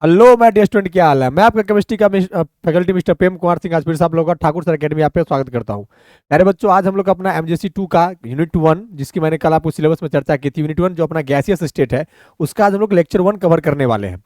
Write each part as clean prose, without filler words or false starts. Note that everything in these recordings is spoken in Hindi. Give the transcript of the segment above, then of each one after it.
हेलो मैं डियर स्टूडेंट, क्या हाल है। मैं आपका केमिस्ट्री का फैकल्टी मिस्टर प्रेम कुमार सिंह आज फिर से आप लोगों का ठाकुर सर अकेडमी यहाँ पे स्वागत करता हूँ। मेरे बच्चों, आज हम लोग अपना एमजेसी 2 का यूनिट 1, जिसकी मैंने कल आपको सिलेबस में चर्चा की थी, यूनिट 1 जो अपना गैसियस स्टेट है, उसका आज हम लोग लेक्चर 1 कवर करने वाले हैं।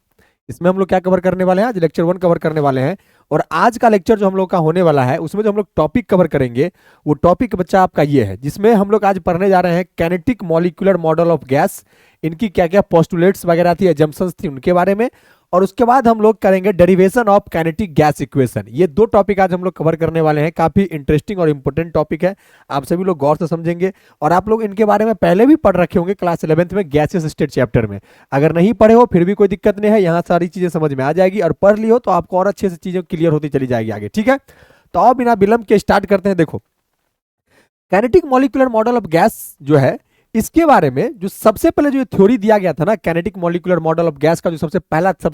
इसमें हम लोग क्या कवर करने वाले हैं? आज लेक्चर 1 कवर करने वाले हैं। और आज का लेक्चर जो हम लोग का होने वाला है, उसमें जो हम लोग टॉपिक कवर करेंगे, वो टॉपिक बच्चा आपका ये है, जिसमें हम लोग आज पढ़ने जा रहे हैं kinetic molecular model of gas. इनकी क्या क्या पोस्टुलेट्स वगैरह थी, एजम्पशंस थी, उनके बारे में। और उसके बाद हम लोग करेंगे derivation of kinetic gas equation. ये दो टॉपिक आज हम लोग कवर करने वाले हैं। काफी इंटरेस्टिंग और इंपॉर्टेंट टॉपिक है, आप सभी लोग गौर से समझेंगे। और आप लोग इनके बारे में पहले भी पढ़ रखे होंगे क्लास 11th में गैसेस स्टेट चैप्टर में। अगर नहीं पढ़े हो फिर भी कोई दिक्कत नहीं है, यहाँ सारी चीजें समझ में आ जाएगी। और पढ़ ली हो तो आपको और अच्छे से चीजें क्लियर होती चली जाएगी आगे, ठीक है। तो अब बिना विलंब के स्टार्ट करते हैं। देखो, kinetic molecular model of gas जो है, इसके बारे में जो सबसे पहले जो थ्योरी दिया गया था ना, kinetic molecular model of gas का जो सबसे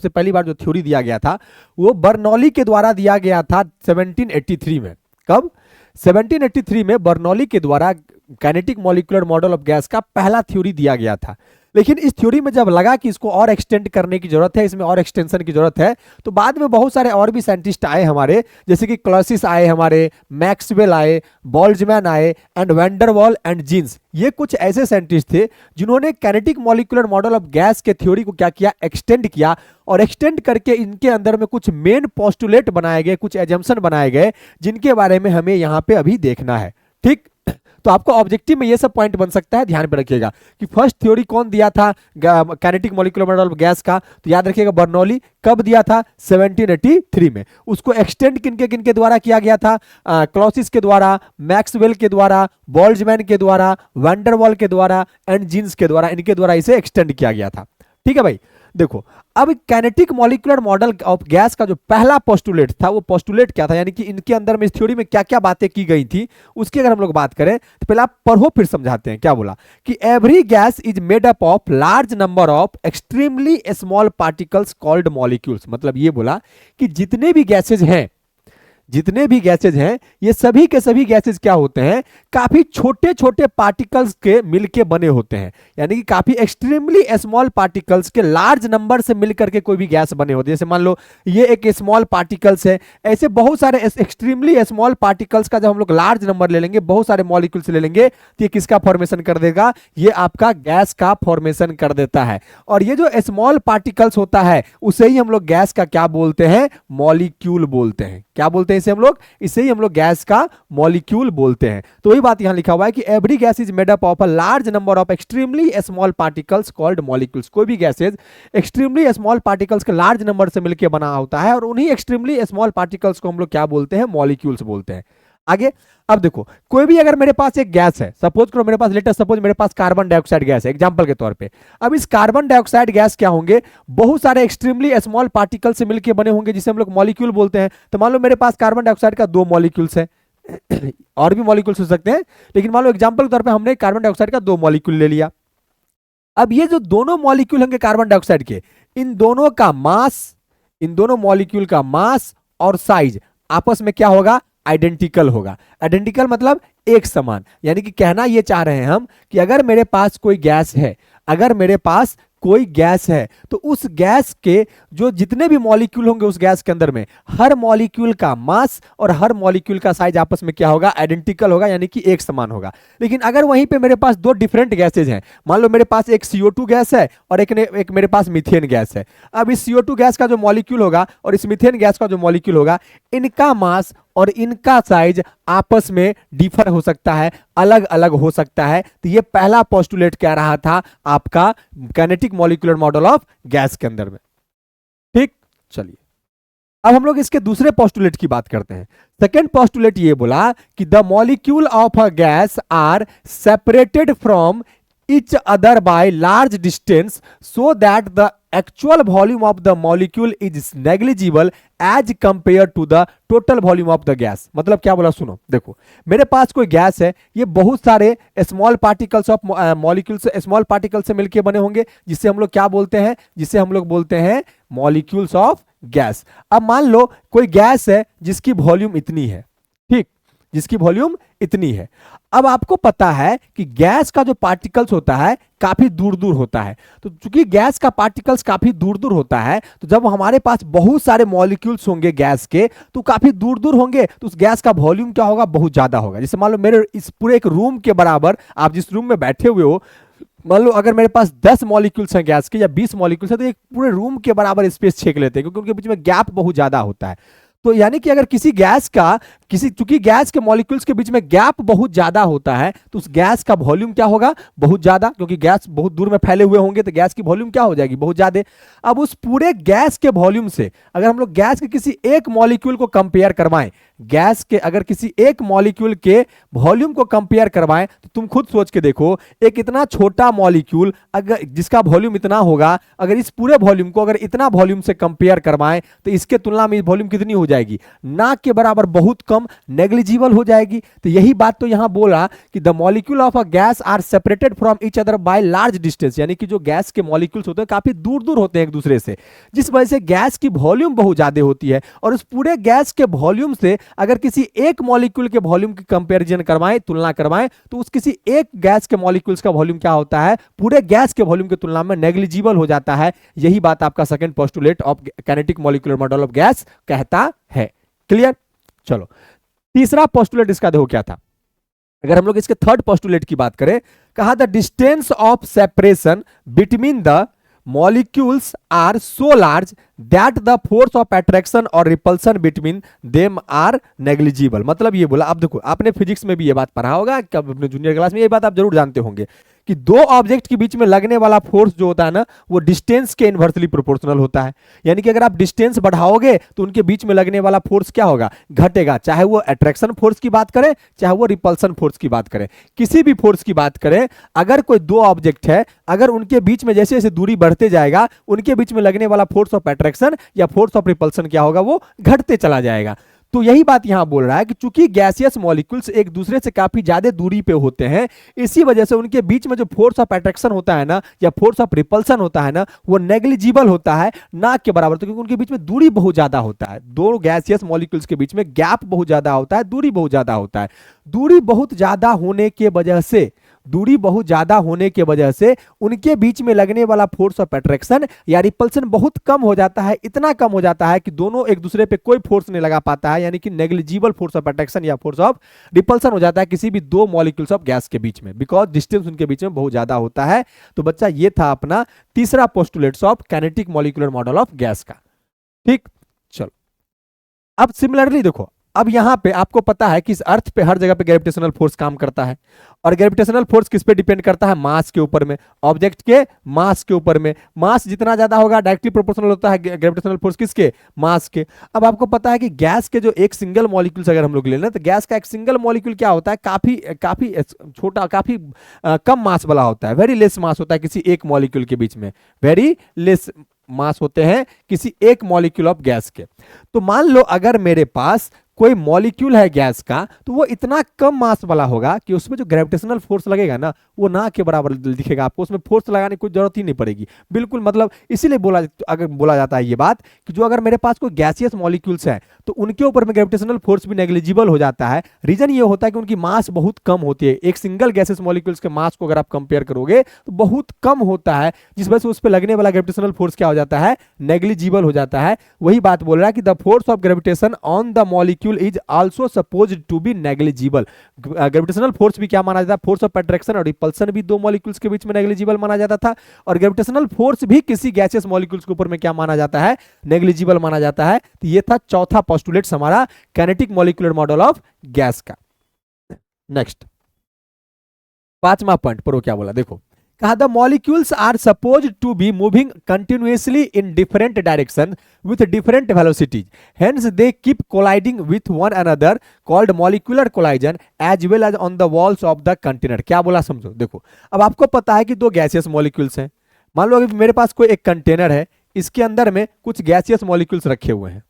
पहली बार जो थ्योरी दिया गया था, वो बर्नौली के द्वारा दिया गया था 1783 में। कब? 1783 में बर्नौली के द्वारा kinetic molecular model of gas का पहला थ्योरी दिया गया था। लेकिन इस थ्योरी में जब लगा कि इसको और एक्सटेंड करने की जरूरत है, इसमें और एक्सटेंशन की जरूरत है, तो बाद में बहुत सारे और भी साइंटिस्ट आए हमारे, जैसे कि क्लॉसिस आए हमारे, मैक्सवेल आए, बोल्ट्जमैन आए एंड वैंडरवाल एंड जीन्स। ये कुछ ऐसे साइंटिस्ट थे जिन्होंने kinetic molecular model of gas के थ्योरी को क्या किया, एक्सटेंड किया। और एक्सटेंड करके इनके अंदर में कुछ मेन पोस्टुलेट बनाए गए, कुछ एजम्पशन बनाए गए, जिनके बारे में हमें यहाँ पे अभी देखना है, ठीक। तो आपको ऑब्जेक्टिव में ये सब पॉइंट बन सकता है, ध्यान पे रखिएगा कि फर्स्ट थ्योरी कौन दिया था kinetic molecular model of gas का, तो याद रखिएगा बर्नौली। कब दिया था? 1783 में। उसको एक्सटेंड किनके किनके द्वारा किया गया था? क्लॉसिस के द्वारा, मैक्सवेल के द्वारा, बोल्ट्जमैन के द्वारा, वैंडरवाल के द्वारा एंड जीन्स के द्वारा, इनके द्वारा इसे एक्सटेंड किया गया था, ठीक है भाई। देखो, अब kinetic molecular model of gas का जो पहला पोस्टुलेट था, वो पोस्टुलेट क्या था, यानी कि इनके अंदर में इस थ्योरी में क्या क्या बातें की गई थी, उसकी अगर हम लोग बात करें तो पहले आप पढ़ो फिर समझाते हैं। क्या बोला कि every gas is made up of large number of extremely small particles called molecules. मतलब ये बोला कि जितने भी गैसेज हैं, ये सभी के सभी गैसेज क्या होते हैं, काफी छोटे छोटे पार्टिकल्स के मिलके बने होते हैं। यानी कि काफी एक्सट्रीमली स्मॉल पार्टिकल्स के लार्ज नंबर से मिलकर के कोई भी गैस बने होते हैं। जैसे मान लो ये एक स्मॉल पार्टिकल्स है, ऐसे बहुत सारे एक्सट्रीमली स्मॉल पार्टिकल्स का जब हम लोग लार्ज नंबर ले लेंगे, बहुत सारे मॉलिक्यूल्स ले लेंगे, तो ये किसका फॉर्मेशन कर देगा? ये आपका गैस का फॉर्मेशन कर देता है। और ये जो स्मॉल पार्टिकल्स होता है, उसे ही हम लोग गैस का क्या बोलते हैं? मॉलिक्यूल बोलते हैं। क्या बोलते हैं इसे हम लोग? इसे ही हम लोग गैस का मॉलिक्यूल बोलते हैं। तो वही बात यहां लिखा हुआ है कि every gas is made up of a large number of extremely small particles called molecules. कोई भी गैसेज एक्सट्रीमली स्मॉल पार्टिकल्स के लार्ज नंबर से मिलकर बना होता है, और उन्हीं एक्सट्रीमली स्मॉल पार्टिकल्स को हम लोग क्या बोलते हैं? मॉलिक्यूल्स बोलते हैं। आगे अब देखो, कोई भी अगर मेरे पास एक गैस है, सपोज करो मेरे पास, लेटेस्ट सपोज मेरे पास कार्बन डाइऑक्साइड गैस है, एग्जांपल के तौर पे। अब इस कार्बन डाइऑक्साइड गैस क्या होंगे? बहुत सारे एक्सट्रीमली स्मॉल पार्टिकल से मिलकर बने होंगे, जिसे हम लोग मॉलिक्यूल बोलते हैं। तो मान लो मेरे पास कार्बन डाइऑक्साइड का 2 मॉलिक्यूल्स है और भी मॉलिक्यूल्स हो सकते हैं, लेकिन मान लो एग्जांपल के तौर पे हमने कार्बन डाइऑक्साइड का 2 मॉलिक्यूल ले लिया। अब ये जो दोनों मॉलिक्यूल होंगे कार्बन डाइऑक्साइड के, इन दोनों मॉलिक्यूल का मास और साइज आपस में क्या होगा? आइडेंटिकल होगा। आइडेंटिकल मतलब एक समान। यानी कि कहना ये चाह रहे हैं हम कि अगर मेरे पास कोई गैस है, तो उस गैस के जो जितने भी मॉलिक्यूल होंगे उस गैस के अंदर में, हर मॉलिक्यूल का मास और हर मॉलिक्यूल का साइज आपस में क्या होगा? आइडेंटिकल होगा, यानी कि एक समान होगा। लेकिन अगर वहीं पे मेरे पास 2 डिफरेंट गैसेज हैं, मान लो मेरे पास एक CO2 गैस है और एक मेरे पास मीथेन गैस है। अब इस CO2 गैस का जो मॉलिक्यूल होगा और इस मीथेन गैस का जो मॉलिक्यूल होगा, इनका मास और इनका साइज आपस में डिफर हो सकता है, अलग अलग हो सकता है। तो ये पहला पोस्टुलेट कह रहा था आपका kinetic molecular model of gas के अंदर में, ठीक। चलिए अब हम लोग इसके दूसरे पोस्टुलेट की बात करते हैं। सेकेंड पोस्टुलेट ये बोला कि the molecule of a gas are separated from each other by large distance so that the actual volume of the molecule is negligible as compared to the total volume of the gas। मतलब क्या बोला? सुनो, देखो मेरे पास कोई गैस है, ये बहुत सारे small particles of molecules, small particle से मिलकर बने होंगे, जिसे हम लोग क्या बोलते हैं? जिसे हम लोग बोलते हैं मॉलिक्यूल्स ऑफ गैस। अब मान लो कोई गैस है जिसकी वॉल्यूम इतनी है, ठीक, जिसकी वॉल्यूम इतनी है। अब आपको पता है कि गैस का जो पार्टिकल्स होता है काफी दूर दूर होता है, तो चूंकि गैस का पार्टिकल्स काफी दूर दूर होता है, तो जब हमारे पास बहुत सारे मॉलिक्यूल्स होंगे गैस के, तो काफी दूर दूर होंगे, तो उस गैस का वॉल्यूम क्या होगा, बहुत ज्यादा होगा। जैसे मान लो मेरे इस पूरे एक रूम के बराबर, आप जिस रूम में बैठे हुए हो, मान लो अगर मेरे पास 10 मॉलिक्यूल्स हैं गैस के या 20 मॉलिक्यूल्स हैं, तो एक पूरे रूम के बराबर स्पेस छेक लेते हैं, क्योंकि उनके बीच में गैप बहुत ज्यादा होता है। तो यानी कि अगर किसी गैस का चूंकि गैस के मॉलिक्यूल्स के बीच में गैप बहुत ज्यादा होता है, तो उस गैस का वॉल्यूम क्या होगा, बहुत ज्यादा, क्योंकि गैस बहुत दूर में फैले हुए होंगे, तो गैस की वॉल्यूम क्या हो जाएगी, बहुत ज्यादा। अब उस पूरे गैस के वॉल्यूम से अगर हम लोग गैस के किसी एक मॉलिक्यूल को कंपेयर करवाएं, गैस के अगर किसी एक मॉलिक्यूल के वॉल्यूम को कंपेयर करवाएं, तो तुम खुद सोच के देखो, एक इतना छोटा मॉलिक्यूल अगर जिसका वॉल्यूम इतना होगा, अगर इस पूरे वॉल्यूम को अगर इतना वॉल्यूम से कंपेयर करवाएं, तो इसके तुलना में वॉल्यूम कितनी हो जाएगी, ना के बराबर, बहुत कम, नेग्लिजिबल हो जाएगी। तो यही बात तो यहां बोला कि the molecule of a gas are separated from each other by large distance, यानी कि जो गैस के मॉलिक्यूल्स होते हैं काफी दूर दूर होते हैं एक दूसरे से, जिस वजह से गैस की वॉल्यूम बहुत ज्यादा होती है। और उस पूरे गैस के वॉल्यूम से अगर किसी एक मॉलिक्यूल के वॉल्यूम की कंपैरिजन करवाएं, तुलना करवाएं, तो उस किसी एक गैस के मॉलिक्यूल्स का वॉल्यूम क्या होता है, पूरे गैस के वॉल्यूम की तुलना में नेग्लिजिबल हो जाता है। यही बात आपका second postulate of kinetic molecular model of gas कहता है। क्लियर? चलो, तीसरा पोस्टुलेट इसका देखो क्या था। अगर हम लोग इसके थर्ड पोस्टुलेट की बात करें, कहा the distance of separation between the molecules are so large that the force of attraction और repulsion between them are negligible. मतलब ये बोला, अब देखो आपने फिजिक्स में भी ये बात पढ़ा होगा, अपने जूनियर क्लास में ये बात आप जरूर जानते होंगे कि दो ऑब्जेक्ट के बीच में लगने वाला फोर्स जो होता है ना, वो डिस्टेंस के इनवर्सली प्रोपोर्शनल होता है। यानी कि अगर आप डिस्टेंस बढ़ाओगे तो उनके बीच में लगने वाला फोर्स क्या होगा, घटेगा। चाहे वो अट्रैक्शन फोर्स की बात करें, चाहे वो रिपल्सन फोर्स की बात करें, किसी भी फोर्स की बात करें, अगर कोई दो ऑब्जेक्ट है, अगर उनके बीच में जैसे जैसे दूरी बढ़ते जाएगा, उनके बीच में लगने वाला फोर्स ऑफ अट्रैक्शन या फोर्स ऑफ रिपल्सन क्या होगा, वो घटते चला जाएगा। तो यही बात यहां बोल रहा है कि चूंकि गैसियस मॉलिक्यूल्स एक दूसरे से काफी ज्यादा दूरी पे होते हैं, इसी वजह से उनके बीच में जो फोर्स ऑफ अट्रैक्शन होता है ना, या फोर्स ऑफ रिपल्सन होता है ना, वो नेग्लिजिबल होता है, ना के बराबर। तो क्योंकि उनके बीच में दूरी बहुत ज्यादा होता है, दो गैसियस मॉलिक्यूल्स के बीच में गैप बहुत ज्यादा होता है, दूरी बहुत ज्यादा होता है। दूरी बहुत ज्यादा होने के वजह से उनके बीच में लगने वाला फोर्स ऑफ अट्रैक्शन या रिपल्सन बहुत कम हो जाता है। इतना कम हो जाता है कि दोनों एक दूसरे पे कोई फोर्स नहीं लगा पाता है, यानी कि नेग्लिजिबल फोर्स ऑफ अट्रैक्शन या फोर्स ऑफ रिपल्सन हो जाता है किसी भी दो मॉलिक्यूल्स ऑफ गैस के बीच में, बिकॉज डिस्टेंस उनके बीच में बहुत ज्यादा होता है। तो बच्चा ये था अपना तीसरा postulates of kinetic molecular model of gas का। ठीक, चलो अब सिमिलरली देखो, अब यहां पे आपको पता है कि इस अर्थ पे हर जगह पे ग्रेविटेशनल फोर्स काम करता है, और ग्रेविटेशनल फोर्स किस पे डिपेंड करता है, मास के ऊपर में, ऑब्जेक्ट के मास के ऊपर में। मास जितना ज्यादा होगा डायरेक्टली प्रोपोर्शनल होता है ग्रेविटेशनल फोर्स किसके, मास के। अब आपको पता है कि गैस के जो एक सिंगल मॉलिक्यूल्स अगर हम लोग ले लें, तो गैस का एक सिंगल मॉलिक्यूल क्या होता है, काफी छोटा, काफी कम मास वाला होता है, वेरी लेस मास होता है किसी एक मॉलिक्यूल के बीच में, वेरी लेस मास होते हैं किसी एक मॉलिक्यूल ऑफ गैस के। तो मान लो अगर मेरे पास कोई मॉलिक्यूल है गैस का, तो वो इतना कम मास वाला होगा कि उसमें जो ग्रेविटेशनल फोर्स लगेगा ना, वो ना के बराबर दिखेगा आपको, उसमें फोर्स लगाने की कोई जरूरत ही नहीं पड़ेगी बिल्कुल। मतलब इसीलिए बोला जाता है ये बात कि जो अगर मेरे पास कोई गैसियस मॉलिक्यूल्स है, तो उनके ऊपर में ग्रेविटेशनल फोर्स भी नेग्लिजिबल हो जाता है। रीजन ये होता है कि उनकी मास बहुत कम होती है, एक सिंगल गैसियस मॉलिक्यूल्स के मास को अगर आप कंपेयर करोगे तो बहुत कम होता है, जिस वजह से उस पर लगने वाला ग्रेविटेशनल फोर्स क्या हो जाता है, नेग्लिजिबल हो जाता है। वही बात बोल रहा है कि the force of gravitation on the molecule is also supposed to be negligible. Gravitational force भी क्या माना जाता है, फोर्स ऑफ अट्रैक्शन और रिपल्सन भी दो मॉलिक्यूल्स के बीच में नेग्लिजिबल माना जाता था, और ग्रेविटेशनल फोर्स भी किसी गैसियस मॉलिक्यूल्स के ऊपर में क्या माना जाता है, नेग्लिजिबल माना जाता है। तो ये था चौथा पोस्टुलेट हमारा kinetic molecular model of gas का। नेक्स्ट पांचवा पॉइंट पर वो क्या बोला, देखो, कहा the molecules are supposed to be moving continuously in different direction with different velocities, hence they keep colliding with one another called molecular collision as well as on the walls of the container। क्या बोला समझो, देखो अब आपको पता है कि दो गैसियस मॉलिक्यूल्स हैं। मान लो अगर मेरे पास कोई एक कंटेनर है, इसके अंदर में कुछ गैसियस मॉलिक्यूल्स रखे हुए हैं,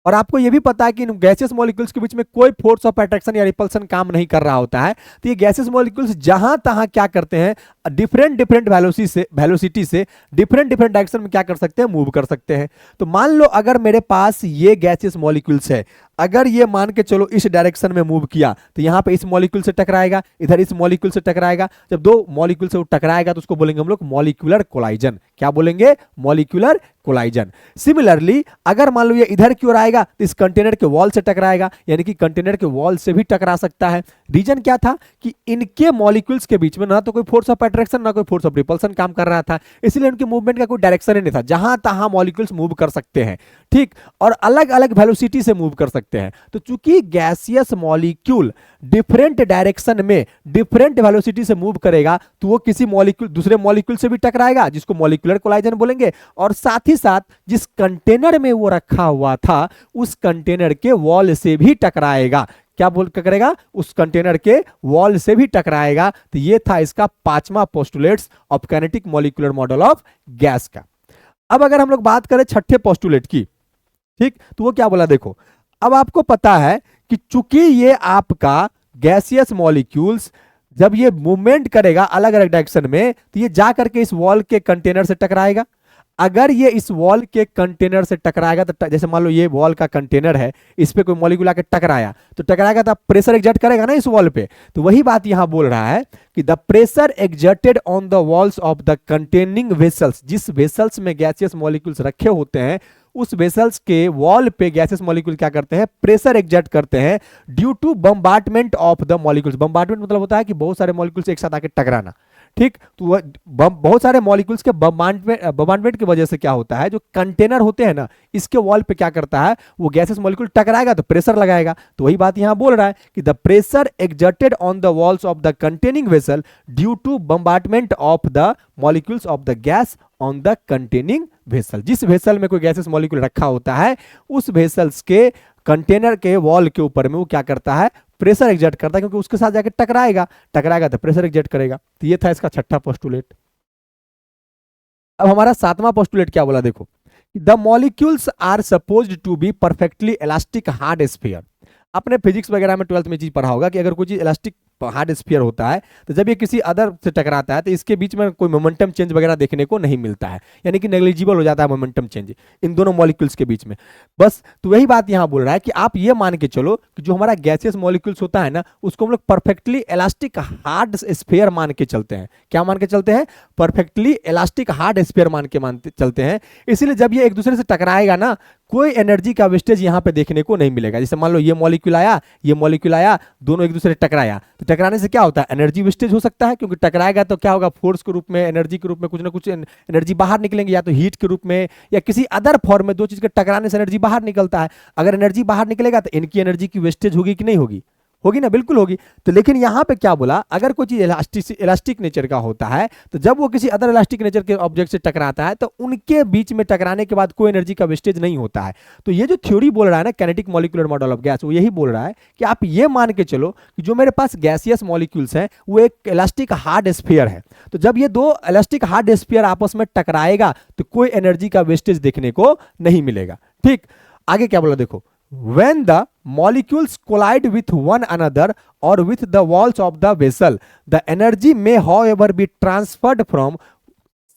और आपको यह भी पता है कि इन गैसियस मॉलिक्यूल्स के बीच में कोई फोर्स ऑफ अट्रैक्शन या रिपल्सन काम नहीं कर रहा होता है। तो ये गैसियस मॉलिक्यूल्स जहां तहां क्या करते हैं, डिफरेंट डिफरेंट वेलोसिटी से डिफरेंट डिफरेंट डायरेक्शन में क्या कर सकते हैं, मूव कर सकते हैं। तो मान लो अगर मेरे पास ये गैसियस मॉलिक्यूल्स है, अगर ये मान के चलो इस डायरेक्शन में मूव किया तो यहां पे इस मॉलिक्यूल से टकराएगा, इधर इस मॉलिक्यूल से टकराएगा। जब दो मॉलिक्यूल से वो टकराएगा तो उसको बोलेंगे हम लोग मॉलिक्यूलर कोलाइजन। क्या बोलेंगे, मॉलिक्यूलर कोलाइजन। सिमिलरली अगर मान लो ये इधर की ओर आएगा तो इस कंटेनर के वॉल से टकराएगा, यानी कि कंटेनर के वॉल से भी टकरा सकता है। रीजन क्या था कि इनके मॉलिक्यूल्स के बीच में ना तो कोई फोर्स ऑफ अट्रैक्शन ना कोई फोर्स ऑफ रिपल्सन काम कर रहा था, इसलिए उनके मूवमेंट का कोई डायरेक्शन ही नहीं था, जहां तहां मॉलिक्यूल्स मूव कर सकते हैं, ठीक, और अलग अलग वेलोसिटी से मूव कर सकते हैं। तो चूंकि गैसियस मॉलिक्यूल डिफरेंट डायरेक्शन में डिफरेंट वेलोसिटी से मूव करेगा तो वो किसी मॉलिक्यूल दूसरे मॉलिक्यूल से भी टकराएगा, जिसको मॉलिक्यूलर कोलाइजन बोलेंगे, और साथ ही साथ जिस कंटेनर में वो रखा हुआ था उस कंटेनर के वॉल से भी टकराएगा। क्या बोल करेगा, उस कंटेनर के वॉल से भी टकराएगा। तो ये था इसका पांचवा postulates of kinetic molecular model of gas का। अब अगर हम लोग बात करें छठे पोस्टुलेट की, ठीक, तो वो क्या बोला, देखो अब आपको पता है कि चूंकि ये आपका गैसियस मॉलिक्यूल्स जब ये मूवमेंट करेगा अलग अलग डायरेक्शन में तो ये जा करके इस वॉल के कंटेनर से टकराएगा। अगर ये इस वॉल के कंटेनर से टकराएगा तो जैसे मान लो ये वॉल का कंटेनर है, इस पे कोई मॉलिक्यूल आके टकराया तो टकराएगा तो प्रेशर एग्जर्ट करेगा ना इस वॉल पे। तो वही बात यहां बोल रहा है कि the pressure exerted on the walls of the containing vessels, जिस वेसल्स में गैसियस मॉलिक्यूल्स रखे होते हैं उस वेसल्स के वॉल पे गैसियस मॉलिक्यूल क्या करते हैं, प्रेशर एग्जर्ट करते हैं due to bombardment of the molecules. Bombardment मतलब होता है कि बहुत सारे मॉलिक्यूल्स एक साथ आके टकराना, ठीक। तो बहुत सारे मॉलिक्यूल्स के बम्बार्टमेंट की वजह से क्या होता है, जो कंटेनर होते हैं ना इसके वॉल पे क्या करता है, वो गैसेस मॉलिक्यूल टकराएगा तो प्रेशर लगाएगा। तो वही बात यहां बोल रहा है कि the pressure exerted on the walls of the containing vessel due to bombardment of the molecules of the gas on the containing vessel. जिस वेसल में कोई गैसेस मॉलिक्यूल रखा होता है उस वेसल्स के कंटेनर के वॉल के ऊपर में वो क्या करता है, प्रेशर एग्जर्ट करता है, क्योंकि उसके साथ जाके टकराएगा तो प्रेशर एग्जर्ट करेगा। तो ये था इसका छठा पोस्टुलेट। अब हमारा सातवां पोस्टुलेट क्या बोला, देखो, the molecules are supposed to be perfectly elastic hard sphere. आपने फिजिक्स वगैरह में 12th में चीज पढ़ा होगा कि अगर कोई चीज इलास्टिक हार्ड स्फीयर होता है तो जब ये किसी अदर से टकराता है तो इसके बीच में कोई मोमेंटम चेंज वगैरह देखने को नहीं मिलता है, यानी कि नेग्लिजिबल हो जाता है मोमेंटम चेंज इन दोनों मॉलिक्यूल्स के बीच में। बस तो वही बात यहां बोल रहा है कि आप ये मान के चलो कि जो हमारा गैसियस मॉलिक्यूल्स होता है ना उसको हम लोग परफेक्टली इलास्टिक हार्ड स्फीयर मान के चलते हैं। क्या मान के चलते हैं, परफेक्टली इलास्टिक हार्ड स्फीयर मानते चलते हैं। इसीलिए जब ये एक दूसरे से टकराएगा ना कोई एनर्जी का वेस्टेज यहां पे देखने को नहीं मिलेगा। जैसे मान लो ये मॉलिक्यूल आया, दोनों एक दूसरे से टकराया, तो टकराने से क्या होता है, एनर्जी वेस्टेज हो सकता है, क्योंकि टकराएगा तो क्या होगा, फोर्स के रूप में, एनर्जी के रूप में कुछ ना कुछ एनर्जी बाहर निकलेंगे, या तो हीट के रूप में या किसी अदर फॉर्म में। दो चीज के टकराने से एनर्जी बाहर निकलता है। अगर एनर्जी बाहर निकलेगा तो इनकी एनर्जी की वेस्टेज होगी कि नहीं होगी, होगी ना, बिल्कुल होगी। तो लेकिन यहां पे क्या बोला, अगर कोई चीज इलास्टिक नेचर का होता है तो जब वो किसी अदर इलास्टिक नेचर के ऑब्जेक्ट से टकराता है तो उनके बीच में टकराने के बाद कोई एनर्जी का वेस्टेज नहीं होता है। तो ये जो थ्योरी बोल रहा है ना kinetic molecular model of gas, वो यही बोल रहा है कि आप ये मान के चलो कि जो मेरे पास गैसियस मॉलिक्यूल्स हैं वो एक इलास्टिक हार्ड स्फीयर है। तो जब ये दो इलास्टिक हार्ड स्फीयर आपस में टकराएगा तो कोई एनर्जी का वेस्टेज देखने को नहीं मिलेगा, ठीक। आगे क्या बोला, देखो, when the molecules collide with one another or with the walls of the vessel, the energy may however be transferred from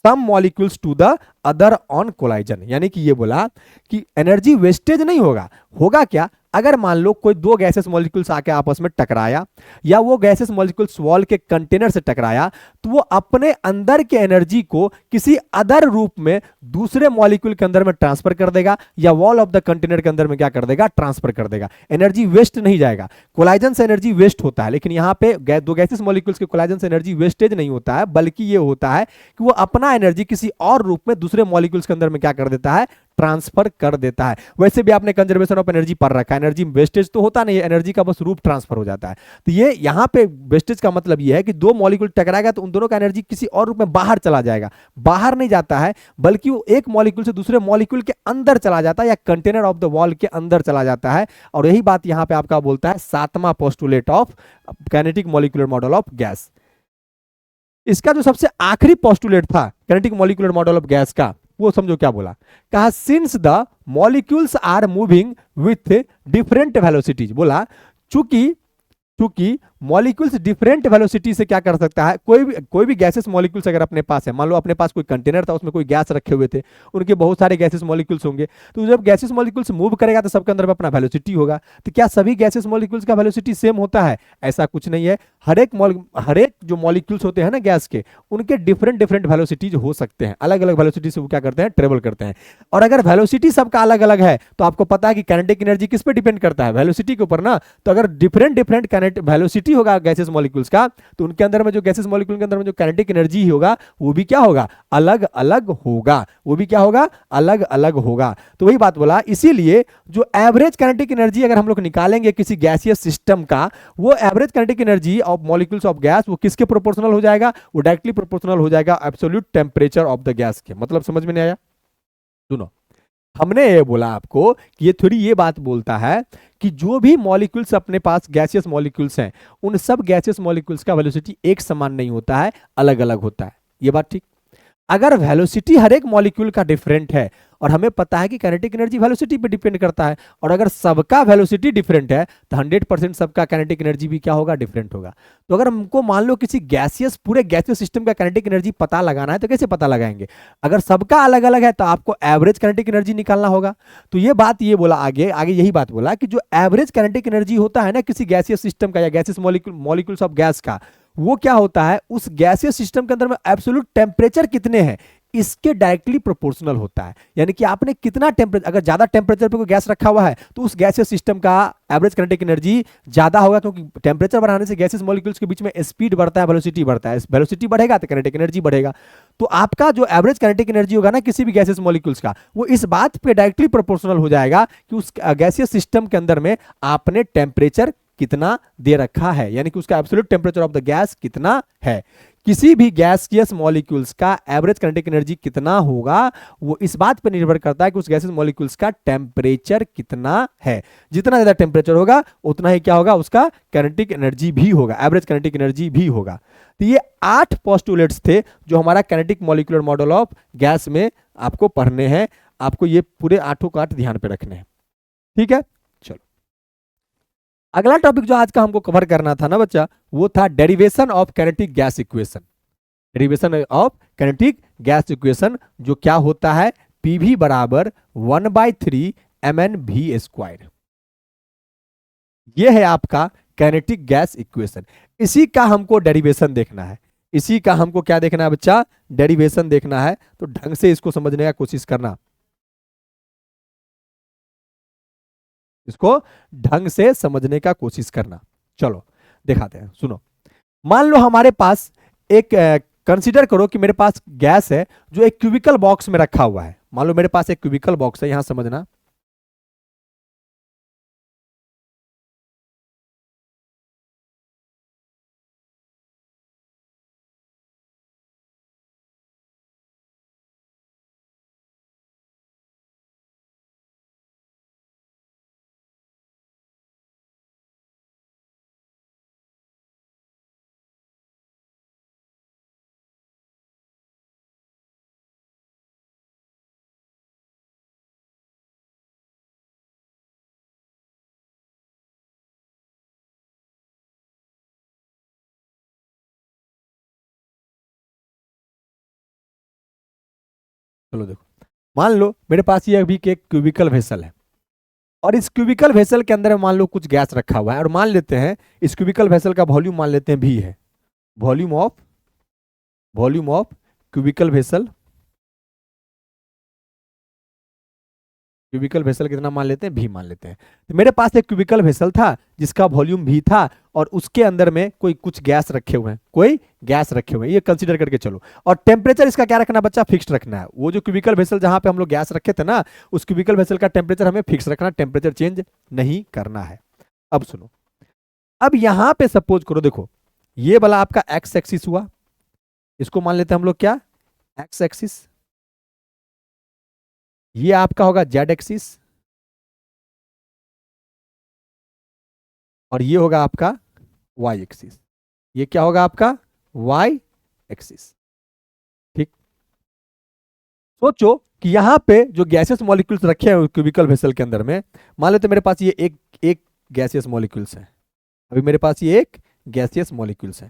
some molecules to the other on collision। यानी कि ये बोला कि एनर्जी वेस्टेज नहीं होगा। होगा क्या, अगर मान लो कोई दो गैसेस मॉलिक्यूल्स आके आपस में टकराया या वो गैसेस मॉलिक्यूल्स वॉल के कंटेनर से टकराया तो वो अपने अंदर के एनर्जी को किसी अदर रूप में दूसरे मॉलिक्यूल के अंदर में ट्रांसफर कर देगा या वॉल ऑफ द कंटेनर के अंदर में क्या कर देगा, ट्रांसफर कर देगा। एनर्जी वेस्ट नहीं जाएगा। कोलाइजन से एनर्जी वेस्ट होता है, लेकिन यहां पे दो गैसेस मॉलिक्यूल्स के कोलाइजन से एनर्जी वेस्टेज नहीं होता है, बल्कि ये होता है कि वो अपना एनर्जी किसी और रूप में दूसरे मॉलिक्यूल्स के अंदर में क्या कर देता है, ट्रांसफर कर देता है। वैसे भी आपने कंजर्वेशन ऑफ एनर्जी पढ़ रखा है, एनर्जी वेस्टेज तो होता नहीं है, एनर्जी का बस रूप ट्रांसफर हो जाता है। तो ये यहां पे वेस्टेज का मतलब ये है कि दो मॉलिक्यूल टकराएगा तो उन दोनों का एनर्जी किसी और रूप में बाहर चला जाएगा। बाहर नहीं जाता है बल्कि वो एक मॉलिक्यूल से दूसरे मॉलिक्यूल के अंदर चला जाता है या कंटेनर ऑफ द वॉल के अंदर चला जाता है। और यही बात यहां पे आपका बोलता है सातवां postulate of kinetic molecular model of gas. इसका जो सबसे आखिरी पोस्टुलेट था kinetic molecular model of gas का, वो समझो क्या बोला, कहा since the molecules are moving with different velocities. बोला चूंकि क्योंकि मॉलिक्यूल्स डिफरेंट वेलोसिटी से क्या कर सकता है, कोई भी गैसेस मॉलिक्यूल्स अगर अपने पास है, मान लो अपने पास कोई कंटेनर था, उसमें कोई गैस रखे हुए थे, उनके बहुत सारे गैसेस मॉलिक्यूल्स होंगे, तो जब गैसेस मॉलिक्यूल्स मूव करेगा तो सबके अंदर में अपना वेलोसिटी होगा। तो क्या सभी गैसेस मॉलिक्यूल्स का वेलोसिटी सेम होता है? ऐसा कुछ नहीं है। हर एक जो मॉलिक्यूल्स होते हैं ना गैस के, उनके डिफरेंट डिफरेंट वेलोसिटीज हो सकते हैं, अलग अलग वेलोसिटी से वो क्या करते हैं, ट्रेवल करते हैं। और अगर वेलोसिटी सबका अलग अलग है तो आपको पता है कि काइनेटिक एनर्जी किस पे डिपेंड करता है, वेलोसिटी के ऊपर ना। तो अगर डिफरेंट डिफरेंट वेलोसिटी होगा गैसेस मॉलिक्यूल्स का, तो उनके अंदर में जो गैसेस मॉलिक्यूल के अंदर में जो काइनेटिक एनर्जी होगा वो भी क्या होगा, अलग अलग होगा। वो भी क्या होगा, अलग अलग होगा। तो वही बात बोला, इसीलिए जो एवरेज काइनेटिक एनर्जी अगर हम लोग निकालेंगे किसी गैसियस सिस्टम का, वो average kinetic energy of molecules of gas वो किसके प्रोपोर्शनल हो जाएगा, वो डायरेक्टली प्रोपोर्शनल हो जाएगा absolute temperature of the gas के। मतलब समझ में नहीं आया? सुनो, हमने ये बोला आपको कि ये थ्योरी ये बात बोलता है कि जो भी मॉलिक्यूल्स अपने पास गैसियस मॉलिक्यूल्स हैं, उन सब गैसियस मॉलिक्यूल्स का वेलोसिटी एक समान नहीं होता है, अलग अलग होता है। ये बात ठीक? अगर वेलोसिटी हर एक मॉलिक्यूल का डिफरेंट है, और हमें पता है कि काइनेटिक एनर्जी वेलोसिटी पे डिपेंड करता है, और अगर सबका वेलोसिटी डिफरेंट है तो 100% सबका काइनेटिक एनर्जी भी क्या होगा, डिफरेंट होगा। तो अगर हमको मान लो किसी पूरे गैसियस सिस्टम का काइनेटिक एनर्जी पता लगाना है तो कैसे पता लगाएंगे? अगर सबका अलग अलग है तो आपको एवरेज काइनेटिक एनर्जी निकालना होगा। तो ये बात ये बोला आगे आगे यही बात बोला कि जो एवरेज काइनेटिक एनर्जी होता है ना किसी गैसियस सिस्टम का या गैसियस मॉलिक्यूल्स ऑफ गैस का, वो क्या होता है, उस गैसियस सिस्टम के अंदर में एब्सोल्यूट टेम्परेचर कितने हैं इसके डायरेक्टली प्रोपोर्शनल होता है। यानी कि आपने कितना टेम्परेचर, अगर ज्यादा टेम्परेचर पे कोई गैस रखा हुआ है तो उस गैसियस सिस्टम का एवरेज काइनेटिक एनर्जी ज्यादा होगा, क्योंकि टेम्परेचर बढ़ाने से गैसियस मॉलिक्यूल्स के बीच में स्पीड बढ़ता है, वेलोसिटी बढ़ता है, वेलोसिटी बढ़ेगा तो काइनेटिक एनर्जी बढ़ेगा। तो आपका जो एवरेज काइनेटिक एनर्जी होगा ना किसी भी गैसियस मॉलिक्यूल्स का, वो इस बात पे डायरेक्टली प्रोपोर्शनल हो जाएगा कि उस गैसियस सिस्टम के अंदर में आपने टेम्परेचर कितना दे रखा है, यानी कि उसका absolute temperature of the gas कितना है। किसी भी गैसियस मॉलिक्यूल्स का एवरेज काइनेटिक एनर्जी कितना होगा वो इस बात पर निर्भर करता है कि उस गैसियस मॉलिक्यूल्स का टेम्परेचर कितना है। जितना ज्यादा टेम्परेचर होगा उतना ही क्या होगा, उसका काइनेटिक एनर्जी भी होगा, एवरेज काइनेटिक एनर्जी भी होगा। तो ये 8 पोस्टुलेट्स थे जो हमारा kinetic molecular model of gas में आपको पढ़ने हैं। आपको ये पूरे 8 को 8 ध्यान पे रखने हैं, ठीक है। चलो, अगला टॉपिक जो आज का हमको कवर करना था ना बच्चा, वो था derivation of kinetic gas equation. Derivation of kinetic gas equation जो क्या होता है, पीवी बराबर 1/3 mn/v²। ये है आपका काइनेटिक गैस इक्वेशन। इसी का हमको डेरिवेशन देखना है, इसी का हमको क्या देखना है बच्चा, डेरिवेशन देखना है। तो ढंग से इसको समझने का कोशिश करना, इसको ढंग से समझने का कोशिश करना। चलो दिखाते हैं, सुनो। मान लो हमारे पास एक कंसीडर करो कि मेरे पास गैस है जो एक क्यूबिकल बॉक्स में रखा हुआ है। मान लो मेरे पास एक क्यूबिकल बॉक्स है, यहां समझना। चलो देखो, मान लो मेरे पास ये अभी के एक क्यूबिकल वेसल है, और इस क्यूबिकल वेसल के अंदर मान लो कुछ गैस रखा हुआ है, और मान लेते हैं इस क्यूबिकल वेसल का वॉल्यूम मान लेते हैं भी है, volume of cubical vessel. Cubical vessel कितना मान लेते हैं, भी मान लेते हैं। तो मेरे पास एक क्यूबिकल वेसल था जिसका वॉल्यूम भी था, और उसके अंदर में कुछ गैस रखे हुए हैं, कोई गैस रखे हुए हैं, ये कंसीडर करके चलो। और टेम्परेचर इसका क्या रखना बच्चा, फिक्स्ड रखना है। वो जो क्यूबिकल वेसल जहां पे हम लोग गैस रखे थे ना, उस क्यूबिकल वेसल का टेम्परेचर हमें फिक्स रखना, टेम्परेचर चेंज नहीं करना है। अब सुनो, अब यहां पे सपोज करो, देखो ये वाला आपका एक्स एक्सिस हुआ, इसको मान लेते हैं हम लोग क्या, एक्स एक्सिस। ये आपका होगा जेड एक्सिस, और ये होगा आपका वाई एक्सिस। ये क्या होगा आपका, वाई एक्सिस। ठीक, सोचो कि यहां पे जो गैसियस मॉलिक्यूल्स रखे हैं क्यूबिकल वेसल के अंदर में, मान लेते मेरे पास ये एक गैसियस मॉलिक्यूल्स है, अभी मेरे पास ये एक गैसियस मॉलिक्यूल्स है।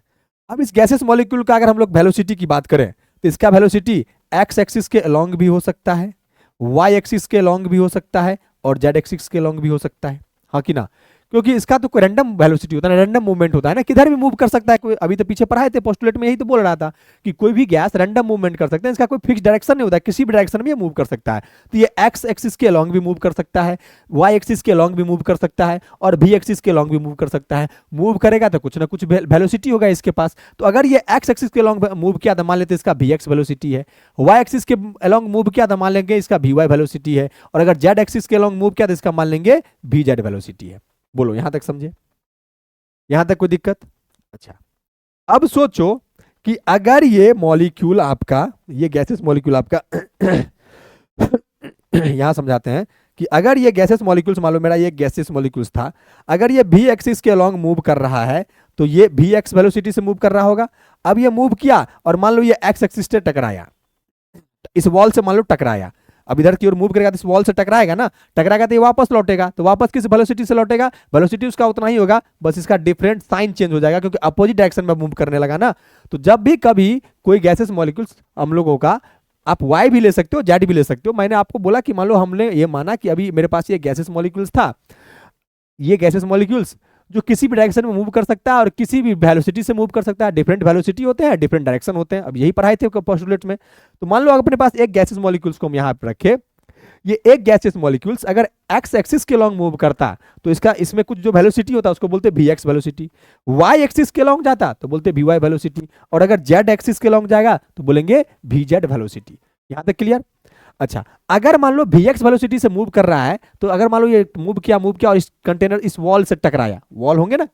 अब इस गैसियस मॉलिक्यूल का अगर हम लोग वेलोसिटी की बात करें तो इसका वेलोसिटी एक्स एक्सिस के अलोंग भी हो सकता है, वाई एक्सिस के अलोंग भी हो सकता है और जेड एक्सिस के अलोंग भी हो सकता है, हाँ कि ना? क्योंकि इसका तो कोई रैंडम वेलोसिटी होता है ना, रैंडम मूवमेंट होता है ना, किधर भी मूव कर सकता है कोई। अभी तो पीछे पढ़ाए थे पोस्टुलेट में, यही तो बोल रहा था कि कोई भी गैस रैंडम मूवमेंट कर सकते हैं, इसका कोई फिक्स डायरेक्शन नहीं होता है, किसी भी डायरेक्शन में ये मूव कर सकता है। तो ये एक्स एक्सिस के अलोंग भी मूव कर सकता है, वाई एक्सिस के अलोंग भी मूव कर सकता है और भी एक्सिस के अलोंग भी मूव कर सकता है। मूव करेगा तो कुछ ना कुछ वेलोसिटी होगा इसके पास। तो अगर ये एक्स एक्सिस के अलोंग मूव किया तो मान लेते इसका भी एक्स वेलोसिटी है, वाई एक्सिस के अलोंग मूव किया तो मान लेंगे इसका भी वाई वेलोसिटी है, और अगर जेड एक्सिस के अलोंग मूव किया तो इसका मान लेंगे भी जेड वेलोसिटी है। बोलो यहां तक समझे? यहां तक कोई दिक्कत? अच्छा, अब सोचो कि अगर ये मॉलिक्यूल आपका, ये गैसेस मॉलिक्यूल आपका यहां समझाते हैं कि अगर ये गैसेस मॉलिक्यूल्स, मान लो मेरा ये गैसेस मॉलिक्यूल्स था, अगर ये भी एक्सिस के अलोंग मूव कर रहा है तो ये भी एक्स वेलोसिटी से मूव कर रहा होगा। अब ये मूव किया और मान लो ये एक्स एक्सिस से टकराया, इस वॉल से मान लो टकराया, अब इधर की ओर मूव करेगा तो इस वॉल से टकराएगा ना, टकराएगा तो ये वापस लौटेगा, तो वापस किस वेलोसिटी से लौटेगा? वेलोसिटी उसका उतना ही होगा, बस इसका डिफरेंट साइन चेंज हो जाएगा क्योंकि अपोजिट डायरेक्शन में मूव करने लगा ना। तो जब भी कभी कोई गैसेस मॉलिक्यूल्स हम लोगों का, आप वाई भी ले सकते हो, जेड भी ले सकते हो। मैंने आपको बोला कि मान लो हमने ये माना कि अभी मेरे पास ये गैसेस मॉलिक्यूल्स था, ये गैसेस मॉलिक्यूल्स जो किसी भी डायरेक्शन में मूव कर सकता है और किसी भी वेलोसिटी से मूव कर सकता है, डिफरेंट वेलोसिटी होते हैं, डिफरेंट डायरेक्शन होते हैं। अब यही पढ़ाए थे पोस्टुलेट में। तो मान लो अपने पास एक गैसेस मॉलिक्यूल्स को हम यहाँ पे रखे, ये एक गैसेस मॉलिक्यूल्स अगर एक्स एक्सिस के लॉन्ग मूव करता तो इसका, इसमें कुछ जो वेलोसिटी होता है उसको बोलते हैं भी एक्स वेलोसिटी, वाई एक्सिस के लॉन्ग जाता तो बोलते हैं भी वाई वेलोसिटी, और अगर जेड एक्सिस के लॉन्ग जाएगा तो बोलेंगे भी जेड वेलोसिटी। यहां तक क्लियर? अच्छा, अगर मान लो भी एक्स वेलोसिटी से मूव कर रहा है तो अगर मान लो ये मूव किया और इस कंटेनर इस वॉल से टकराया, वॉल होंगे ना,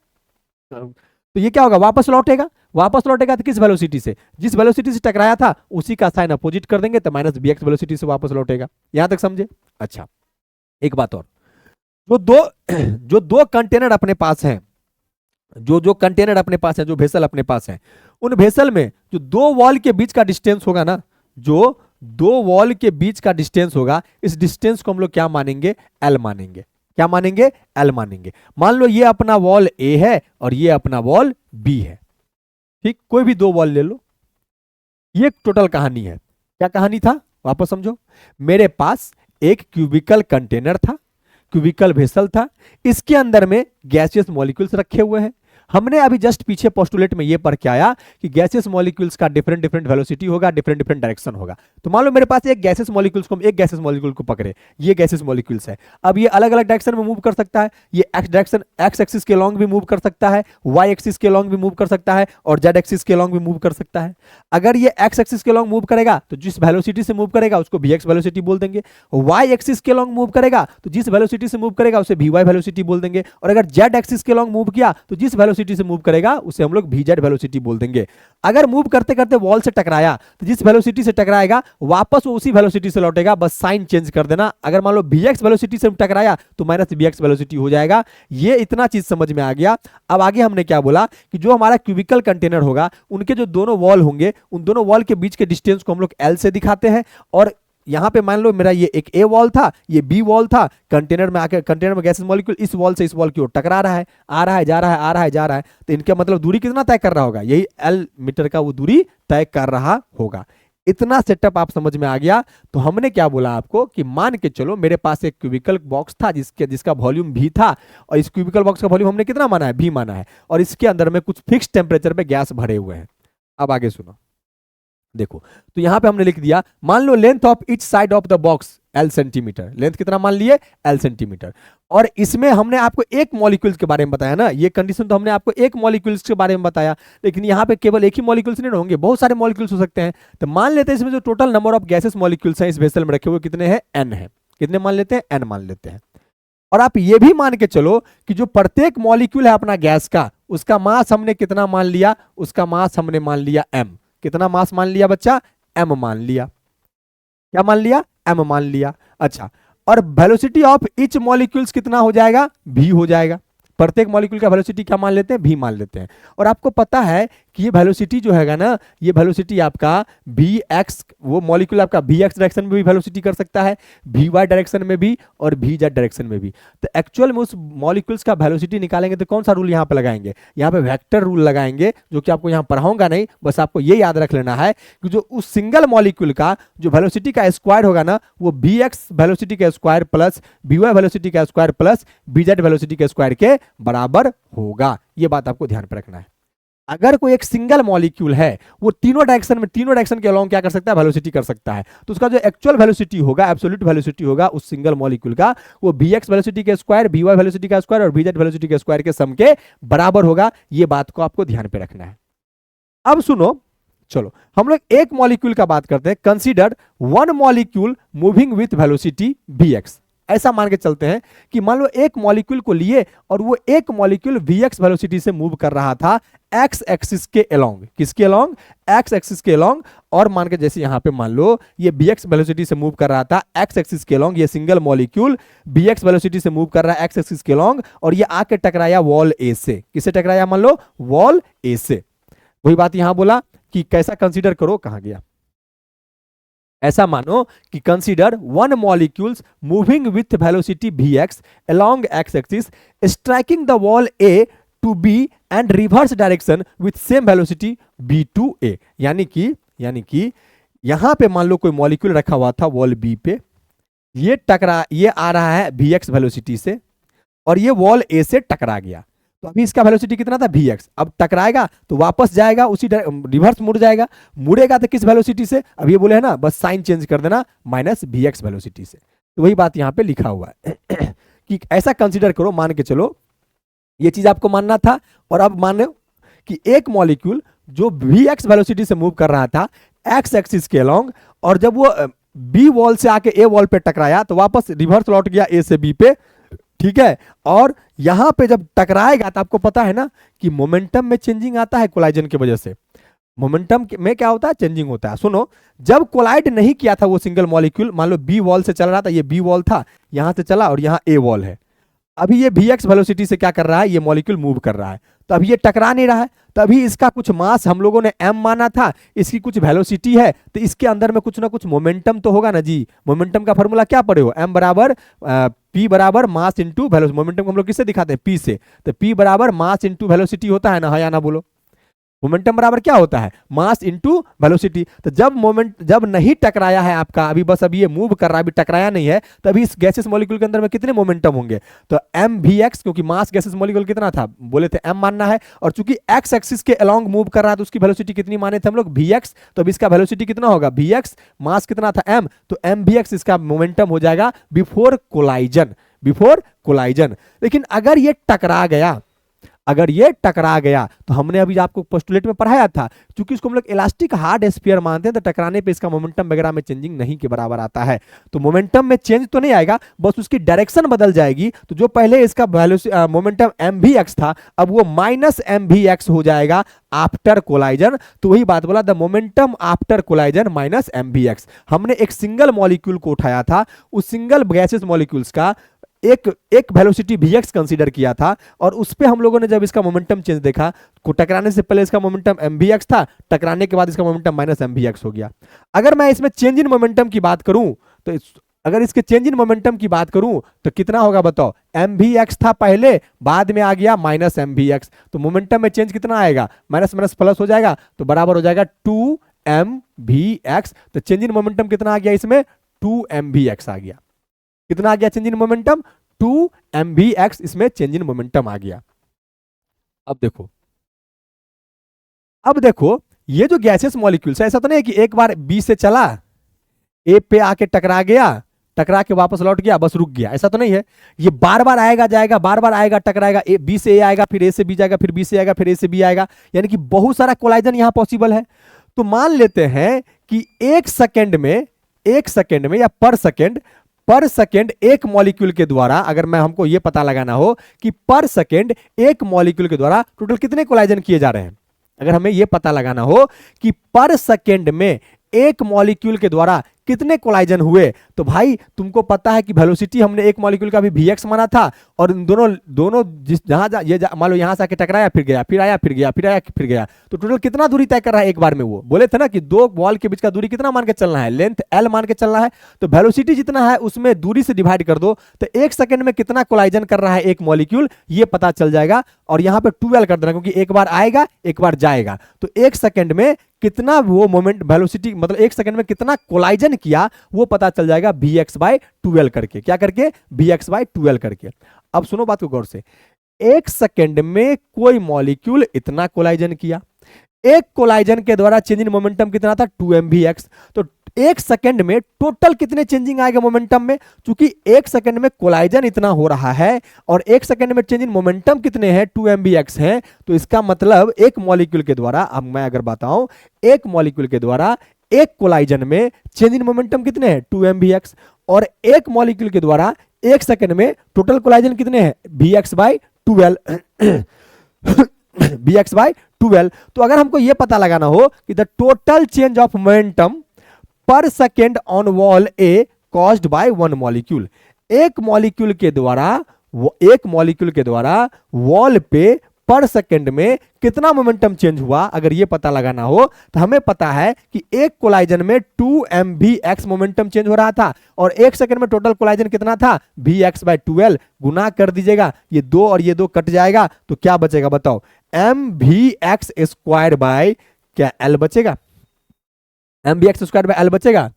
तो ये क्या होगा? वापस लौटेगा। वापस लौटेगा तो किस वेलोसिटी से? जिस वेलोसिटी से टकराया था उसी का साइन अपोजिट कर देंगे तो माइनस बी एक्स वेलोसिटी से वापस लौटेगा। यहां तक समझे? अच्छा, एक बात और, जो दो कंटेनर अपने पास हैं, जो कंटेनर अपने पास है, जो भेसल अपने पास है, उन भेसल में जो दो वॉल के बीच का डिस्टेंस होगा ना, जो दो वॉल के बीच का डिस्टेंस होगा, इस डिस्टेंस को हम लोग क्या मानेंगे? एल मानेंगे। क्या मानेंगे? एल मानेंगे। मान लो ये अपना वॉल ए है और ये अपना वॉल बी है, ठीक? कोई भी दो वॉल ले लो। ये टोटल कहानी है। क्या कहानी था? वापस समझो। मेरे पास एक क्यूबिकल कंटेनर था, क्यूबिकल वेसल था, इसके अंदर में गैसियस मॉलिक्यूल्स रखे हुए हैं। हमने अभी जस्ट पीछे पोस्टुलेट में ये पढ़ के आया कि गैसियस मॉलिक्यूल्स का डिफरेंट डिफरेंट वेलोसिटी होगा, डिफरेंट डिफरेंट डायरेक्शन होगा। तो मान लो मेरे पास एक गैसियस मॉलिक्यूल्स को, एक गैसियस मॉलिक्यूल को पकड़े, ये गैसियस मॉलिक्यूल्स है। अब ये अलग अलग डायरेक्शन में मूव कर सकता है, ये एक्स डायरेक्शन, एक्स एक्सिस के लॉन्ग भी मूव कर सकता है, वाई एक्सिस के लॉन्ग भी मूव कर सकता है और जेड एक्सिस के लॉन्ग भी मूव कर सकता है। अगर ये एक्स एक्सिस के लॉन्ग मूव करेगा तो जिस वेलोसिटी से मूव करेगा उसको भी एक्स वेलोसिटी बोल देंगे, वाई एक्सिस के लॉन्ग मूव करेगा तो जिस वेलोसिटी से मूव करेगा उसे भी वाई वेलोसिटी बोल देंगे, और अगर जेड एक्सिस के लॉन्ग मूव किया तो जिस वेलोसिटी से मूव करेगा उसे हम लोग भी जेड वेलोसिटी बोल देंगे। अगर मूव करते करते वॉल से टकराया तो जिस वेलोसिटी से टकराएगा वापस वो उसी वेलोसिटी से लौटेगा, बस साइन चेंज कर देना। अगर मान लो भी एक्स वेलोसिटी से टकराया तो माइनस बी एक्स वेलोसिटी हो जाएगा। ये इतना चीज समझ में आ गया। अब आगे हमने क्या बोला कि जो हमारा क्यूबिकल कंटेनर होगा उनके जो दोनों वॉल होंगे, उन दोनों वॉल के बीच के डिस्टेंस को हम लोग एल से दिखाते हैं, और यहां पे मान लो मेरा ये एक ए वॉल था, ये बी वॉल था, कंटेनर में आकर, कंटेनर में गैसेस मॉलिक्यूल इस वॉल से इस वॉल की ओर टकरा रहा है, आ रहा है, जा रहा है, आ रहा है, जा रहा है, तो इनका मतलब दूरी कितना तय कर रहा होगा? यही एल मीटर का वो दूरी तय कर रहा होगा। इतना सेटअप आप समझ में आ गया। तो हमने क्या बोला आपको कि मान के चलो मेरे पास एक क्यूबिकल बॉक्स था जिसका वॉल्यूम भी था, और इस क्यूबिकल बॉक्स का वॉल्यूम हमने कितना माना है? भी माना है, और इसके अंदर में कुछ फिक्स टेम्परेचर पे गैस भरे हुए हैं। अब आगे सुनो, देखो, तो यहां पे हमने लिख दिया, मान लो length of each side of the box L centimetre, length कितना मान लिए? L centimetre. और इसमें हमने आपको एक मॉलिक्यूल्स के बारे में बताया ना, ये कंडीशन तो हमने आपको एक मॉलिक्यूल्स के बारे में बताया, लेकिन यहाँ पे केवल एक ही मॉलिक्यूल्स नहीं होंगे, बहुत सारे मॉलिक्यूल्स हो सकते हैं। तो मान लेते हैं इसमें जो total number of gases molecules हैं इस वेसल में रखे हुए कितने हैं? एन है। कितने मान लेते हैं? एन मान लेते हैं। और आप ये भी मान के चलो कि जो प्रत्येक मॉलिक्यूल है अपना गैस का, उसका मास हमने कितना मान लिया? उसका मास हमने मान लिया एम। कितना मास मान लिया बच्चा? एम मान लिया। क्या मान लिया? एम मान लिया। अच्छा, और वेलोसिटी ऑफ ईच मॉलिक्यूल्स कितना हो जाएगा? भी हो जाएगा। प्रत्येक मॉलिक्यूल का वेलोसिटी क्या मान लेते हैं? भी मान लेते हैं। और आपको पता है कि ये वेलोसिटी जो हैगा ना, ये वेलोसिटी आपका वी एक्स, वो मॉलिक्यूल आपका वी एक्स डायरेक्शन में भी वेलोसिटी कर सकता है, वी वाई डायरेक्शन में भी और वी जेड डायरेक्शन में भी। तो एक्चुअल में उस मॉलिक्यूल्स का वेलोसिटी निकालेंगे तो कौन सा रूल यहाँ पे लगाएंगे? यहाँ पे वेक्टर रूल लगाएंगे, जो कि आपको यहाँ पढ़ाऊंगा नहीं, बस आपको ये याद रख लेना है कि जो उस सिंगल मॉलिक्यूल का जो वेलोसिटी का स्क्वायर होगा ना, वो वी एक्स वेलोसिटी का square plus v y velocity का square plus v z velocity के स्क्वायर के बराबर होगा। ये बात आपको ध्यान पे रखना है। अगर कोई एक सिंगल मॉलिक्यूल है, वो तीनों डायरेक्शन के अलोंग क्या कर सकता है? वेलोसिटी कर सकता है। तो उसका जो एक्चुअल वेलोसिटी होगा, एब्सोल्यूट वेलोसिटी होगा उस सिंगल मॉलिक्यूल का, वो वी एक्स वेलोसिटी के स्क्वायर, वी वाई वेलोसिटी का स्क्वायर और वी जेड वेलोसिटी के स्क्वायर के सम के बराबर होगा। ये बात को आपको ध्यान पे रखना है। अब सुनो, चलो हम लोग एक मॉलिक्यूल का बात करते हैं। Consider one molecule moving with velocity we X. ऐसा मान के चलते हैं कि मान लो एक मॉलिक्यूल को लिए और वो एक मॉलिक्यूल वी एक्स वेलोसिटी से मूव कर रहा था एक्स एक्सिस के अलोंग। किसके अलोंग? एक्स एक्सिस के अलोंग। और मान के जैसे यहां पे मान लो ये बी एक्स वेलोसिटी से मूव कर रहा था एक्स एक्सिस के अलोंग, ये single molecule V X velocity से मूव कर रहा है एक्स एक्सिस के अलोंग, और ये आके टकराया वॉल ए से। किससे टकराया? मान लो वॉल ए से। वही बात यहां बोला कि कैसा कंसीडर करो, कहां गया? ऐसा मानो कि consider one molecules moving with velocity we x along x axis striking the wall A to B and reverse direction with same velocity B to A. यानी कि यहां पे मान लो कोई मॉलिक्यूल रखा हुआ था वॉल बी पे, ये आ रहा है वी एक्स वेलोसिटी से और ये वॉल ए से टकरा गया। तो अभी इसका वेलोसिटी कितना था? V X. अब टकराएगा तो वापस जाएगा उसी रिवर्स मुड़ जाएगा, मुड़ेगा तो किस वेलोसिटी से? अब ये बोले है ना, बस साइन चेंज कर देना, माइनस वी एक्स वेलोसिटी से। तो वही बात यहां पे लिखा हुआ है कि ऐसा कंसीडर करो, मान के चलो ये चीज आपको मानना था। और अब मान लो कि एक मॉलिक्यूल जो वी एक्स वेलोसिटी से मूव कर रहा था एक्स एक्सिस के अलोंग, और जब वो बी वॉल से आके ए वॉल पे टकराया तो वापस रिवर्स लौट गया ए से बी पे, ठीक है। और यहां पे जब टकराएगा तो आपको पता है ना कि मोमेंटम में चेंजिंग आता है कोलाइजन की वजह से। मोमेंटम में क्या होता है? चेंजिंग होता है। सुनो, जब कोलाइड नहीं किया था वो सिंगल मॉलिक्यूल, मान लो बी वॉल से चल रहा था, ये बी वॉल था, यहां से चला और यहां ए वॉल है। अभी ये वी एक्स वेलोसिटी से क्या कर रहा है? ये मॉलिक्यूल मूव कर रहा है। तो अभी ये टकरा नहीं रहा है, तो अभी इसका कुछ मास हम लोगों ने m माना था, इसकी कुछ वेलोसिटी है, तो इसके अंदर में कुछ ना कुछ मोमेंटम तो होगा ना जी। मोमेंटम का फॉर्मूला क्या पढ़े हो? m बराबर p बराबर मास इंटू वेलोसिटी। मोमेंटम को हम लोग किससे दिखाते हैं? p से। तो p बराबर मास इंटू वेलोसिटी होता है ना, हाँ या ना बोलो? मोमेंटम बराबर क्या होता है? Mass into velocity. तो जब नहीं टकराया है आपका, अभी बस अभी ये मूव कर रहा है, अभी टकराया नहीं है, तो अभी इस गैसेस मॉलिक्यूल के अंदर में कितने मोमेंटम होंगे? तो एम वी एक्स, क्योंकि मास गैसेस मॉलिक्यूल कितना था? बोले थे एम मानना है, और चूंकि एक्स एक्सिस के अलोंग मूव कर रहा है तो उसकी वेलोसिटी कितनी माने थे हम लोग? V X. तो अभी इसका वेलोसिटी कितना होगा? वी एक्स, मास कितना था? एम, तो एम वी एक्स इसका मोमेंटम हो जाएगा बिफोर कोलाइजन। लेकिन अगर ये टकरा गया तो हमने अभी आपको पोस्टुलेट में पढ़ाया था, क्योंकि इसको हम लोग इलास्टिक हार्ड स्फीयर मानते हैं, तो टकराने पे इसका मोमेंटम वगैरह में चेंजिंग नहीं के बराबर आता है। तो मोमेंटम में चेंज तो नहीं आएगा, बस उसकी डायरेक्शन बदल जाएगी। तो जो पहले इसका मोमेंटम एम वी एक्स था, अब वो माइनस एम वी एक्स हो जाएगा आफ्टर कोलाइजन। तो वही बात बोला, the momentum after collision minus M V X. हमने एक सिंगल मॉलिक्यूल को उठाया था, उस सिंगल गैसेस मॉलिक्यूल्स का एक वेलोसिटी वी एक्स कंसीडर किया था, और उस पे हम लोगों ने जब इसका मोमेंटम चेंज देखा, को टकराने से पहले इसका मोमेंटम एम वी एक्स था, टकराने के बाद इसका momentum minus M V X हो गया। अगर मैं इसमें चेंज इन मोमेंटम की बात करूं तो अगर इसके चेंज इन मोमेंटम की बात करूं तो कितना होगा बताओ? एम वी एक्स था पहले, बाद में आ गया माइनस एम वी एक्स, तो मोमेंटम में चेंज कितना आएगा? माइनस माइनस प्लस हो जाएगा, तो बराबर हो जाएगा 2 एम वी एक्स। तो चेंज इन मोमेंटम कितना आ गया इसमें? 2 एम वी एक्स आ गया। कितना आ गया change in momentum? 2 M V X इसमें चेंज इन मोमेंटम आ गया। अब देखो ये जो गैसेस मॉलिक्यूल्स है, ऐसा तो नहीं है कि एक बार बी से चला, ए पे आके टकरा गया, टकरा के वापस लौट गया, बस रुक गया, ऐसा तो नहीं है। ये बार बार आएगा जाएगा, बार बार आएगा टकराएगा, बी से ए आएगा, फिर ए से बी जाएगा, फिर बी से आएगा, फिर ए से बी आएगा, यानी कि बहुत सारा कोलाइजन यहां पॉसिबल है। तो मान लेते हैं कि एक सेकेंड में या पर सेकेंड एक मॉलिक्यूल के द्वारा, अगर मैं हमको यह पता लगाना हो कि पर सेकेंड एक मॉलिक्यूल के द्वारा टोटल कितने कोलाइजन किए जा रहे हैं, अगर हमें यह पता लगाना हो कि पर सेकेंड में एक मॉलिक्यूल के द्वारा कितने कोलाइजन हुए। तो भाई तुमको पता है कि वेलोसिटी हमने एक मॉलिक्यूल का भी vx माना था, और इन दोनों दोनों जिस ये मान लो यहां से आके टकराया, फिर गया, फिर आया, फिर गया, फिर आया, फिर गया, तो टोटल कितना दूरी तय कर रहा है एक बार में। वो बोले थे ना कि दो बॉल के बीच का दूरी कितना मान के चलना है, लेंथ l मान के चलना है। तो वेलोसिटी जितना है उसमें दूरी से डिवाइड कर दो, तो एक सेकंड में कितना कोलाइजन कर रहा है एक मॉलिक्यूल, ये पता चल जाएगा। और यहां पे 12 कर देना, क्योंकि एक बार आएगा एक बार जाएगा। तो एक सेकंड में कितना वो मोमेंट वेलोसिटी, मतलब एक सेकंड में कितना कोलाइजन किया, वो पता चल जाएगा vx/12 करके। क्या करके? vx/12 करके। अब सुनो बात को गौर से, एक सेकंड में कोई मॉलिक्यूल इतना कोलाइजन किया, एक कोलाइजन के द्वारा चेंज इन मोमेंटम कितना था 2mvx। तो एक सेकंड में टोटल कितने चेंजिंग आएगा मोमेंटम में, क्योंकि एक सेकंड में कोलाइजन इतना हो रहा है और एक सेकंड में चेंज इन मोमेंटम कितने हैं 2mvx हैं। तो इसका मतलब एक मॉलिक्यूल के द्वारा, अब मैं अगर बताऊं, एक मॉलिक्यूल के द्वारा एक कोलाइजन में चेंज इन मोमेंटम कितने हैं 2mvx, और एक मॉलिक्यूल के द्वारा एक सेकंड में टोटल कोलाइजन कितने हैं vx/12 vx/12। तो अगर हमको यह पता लगाना हो कि the total change of momentum per second on wall A caused by one molecule, एक मॉलिक्यूल के द्वारा वॉल पे पर सेकेंड में कितना मोमेंटम चेंज हुआ, अगर ये पता लगाना हो तो हमें पता है कि एक कोलाइजन में 2mvx मोमेंटम चेंज हो रहा था, और एक सेकंड में टोटल कोलाइजन कितना था vx/12। गुना कर दीजिएगा, ये दो और ये दो कट जाएगा, तो क्या बचेगा बताओ, mvx² बाय क्या l बचेगा, mvx² बाय l बचेगा।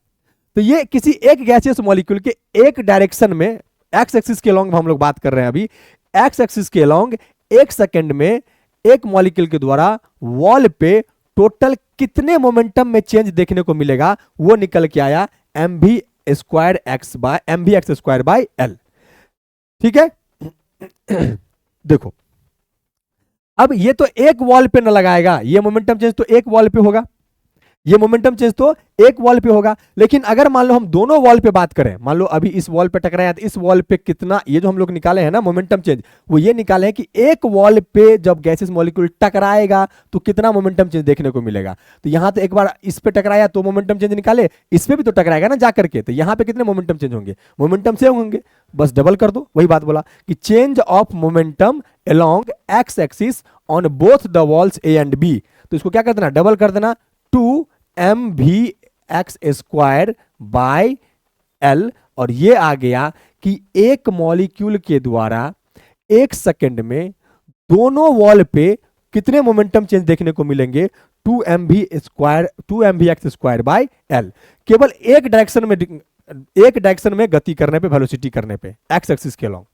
तो ये किसी एक गैसियस मॉलिक्यूल के एक डायरेक्शन में, एक्स एक्सिस के लॉन्ग हम लोग बात कर रहे हैं अभी, एक्स एक्सिस के लॉन्ग एक सेकंड में एक मॉलिक्यूल के द्वारा वॉल पे टोटल कितने मोमेंटम में चेंज देखने को मिलेगा, वो निकल के आया mvx² बाय l। ठीक है देखो, अब ये तो एक वॉल पे न लगाएगा, ये मोमेंटम चेंज तो एक वॉल पे होगा, ये मोमेंटम चेंज तो एक वॉल पे होगा। लेकिन अगर मान लो हम दोनों वॉल पे बात करें, मान लो अभी इस वॉल पे टकराया, तो इस वॉल पे कितना, ये जो हम लोग निकाले हैं ना मोमेंटम चेंज, वो ये निकाले हैं कि एक वॉल पे जब गैसेस मॉलिक्यूल टकराएगा तो कितना मोमेंटम चेंज देखने को मिलेगा। तो यहां तो एक बार इस पे टकराया तो मोमेंटम चेंज निकाले, इस पे भी तो टकराएगा ना जाकर के, तो यहां पे कितने मोमेंटम चेंज होंगे, मोमेंटम सेम होंगे, बस डबल कर दो। वही बात बोला कि change of momentum along x axis on both the walls A and B. तो इसको क्या कर देना, डबल कर देना, 2mvx² बाय l। और ये आ गया कि एक मॉलिक्यूल के द्वारा एक सेकंड में दोनों वॉल पे कितने मोमेंटम चेंज देखने को मिलेंगे 2mvx² बाय l। केवल एक डायरेक्शन में गति करने पे, वेलोसिटी करने पे, एक्स एक्सिस के लॉन्ग।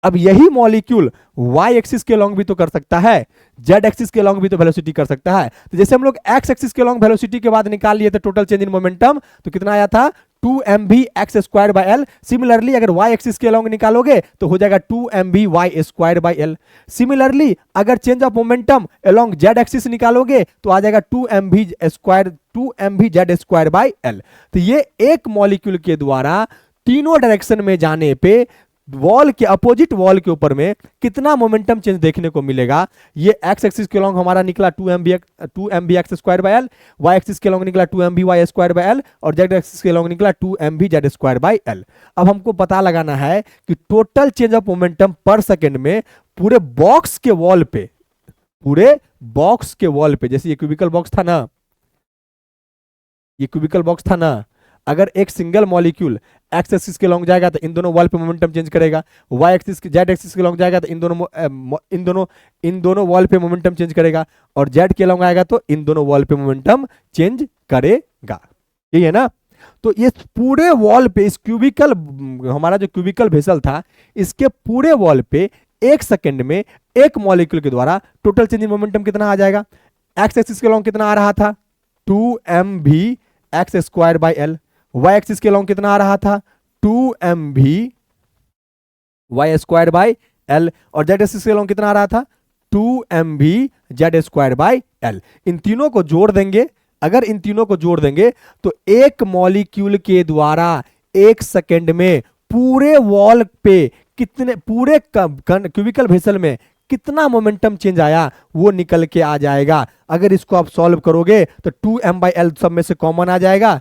अब यही मॉलिक्यूल y एक्सिस के लॉन्ग भी तो कर सकता है, z एक्सिस के लॉन्ग भी तो वेलोसिटी कर सकता है। तो जैसे हम लोग x एक्सिस के लॉन्ग वेलोसिटी के बाद निकाल लिए थे टोटल चेंज इन मोमेंटम, तो कितना आया था 2mvx² बाय l। सिमिलरली अगर y एक्सिस के लॉन्ग निकालोगे तो हो जाएगा 2mvy² बाय l। सिमिलरली अगर change of momentum along z axis निकालोगे तो आ जाएगा 2mvz² बाय l। तो ये एक मॉलिक्यूल के द्वारा तीनों डायरेक्शन में जाने पे वॉल के अपोजिट वॉल के ऊपर में कितना मोमेंटम चेंज देखने को मिलेगा। ये एक्स एक्सिस के लॉन्ग हमारा निकला 2mvx² by l, y axis के लॉन्ग निकला 2mvy² बाय l, और z एक्सिस के लॉन्ग निकला 2mvz² बाय l। अब हमको पता लगाना है कि total change of momentum per second में पूरे बॉक्स के वॉल पे, जैसे ये क्यूबिकल बॉक्स था ना, अगर एक सिंगल मॉलिक्यूल एक्स एक्सिस के लॉन्ग जाएगा तो इन दोनों वॉल पे मोमेंटम चेंज करेगा, y एक्सिस z एक्सिस के लॉन्ग जाएगा तो इन दोनों वॉल पे मोमेंटम चेंज करेगा, और z के लॉन्ग आएगा तो इन दोनों वॉल पे मोमेंटम चेंज करेगा। यही है ना। तो ये पूरे वॉल पे, इस क्यूबिकल, हमारा जो क्यूबिकल वेसल था, इसके पूरे वॉल पे एक सेकंड में एक मॉलिक्यूल के द्वारा टोटल चेंज इन मोमेंटम कितना आ जाएगा। एक्स एक्सिस के लॉन्ग कितना आ रहा था 2mvx² by l, y axis के लॉन्ग कितना आ रहा था 2mvy² बाय l, और z एक्सिस के लॉन्ग कितना आ रहा था 2mvz² बाय l। इन तीनों को जोड़ देंगे, अगर इन तीनों को जोड़ देंगे तो एक मॉलिक्यूल के द्वारा एक सेकंड में पूरे वॉल पे कितने, पूरे क्यूबिकल वेसल में कितना मोमेंटम चेंज आया वो निकल के आ जाएगा। अगर इसको आप सॉल्व करोगे तो 2m बाय l सब में से कॉमन आ जाएगा,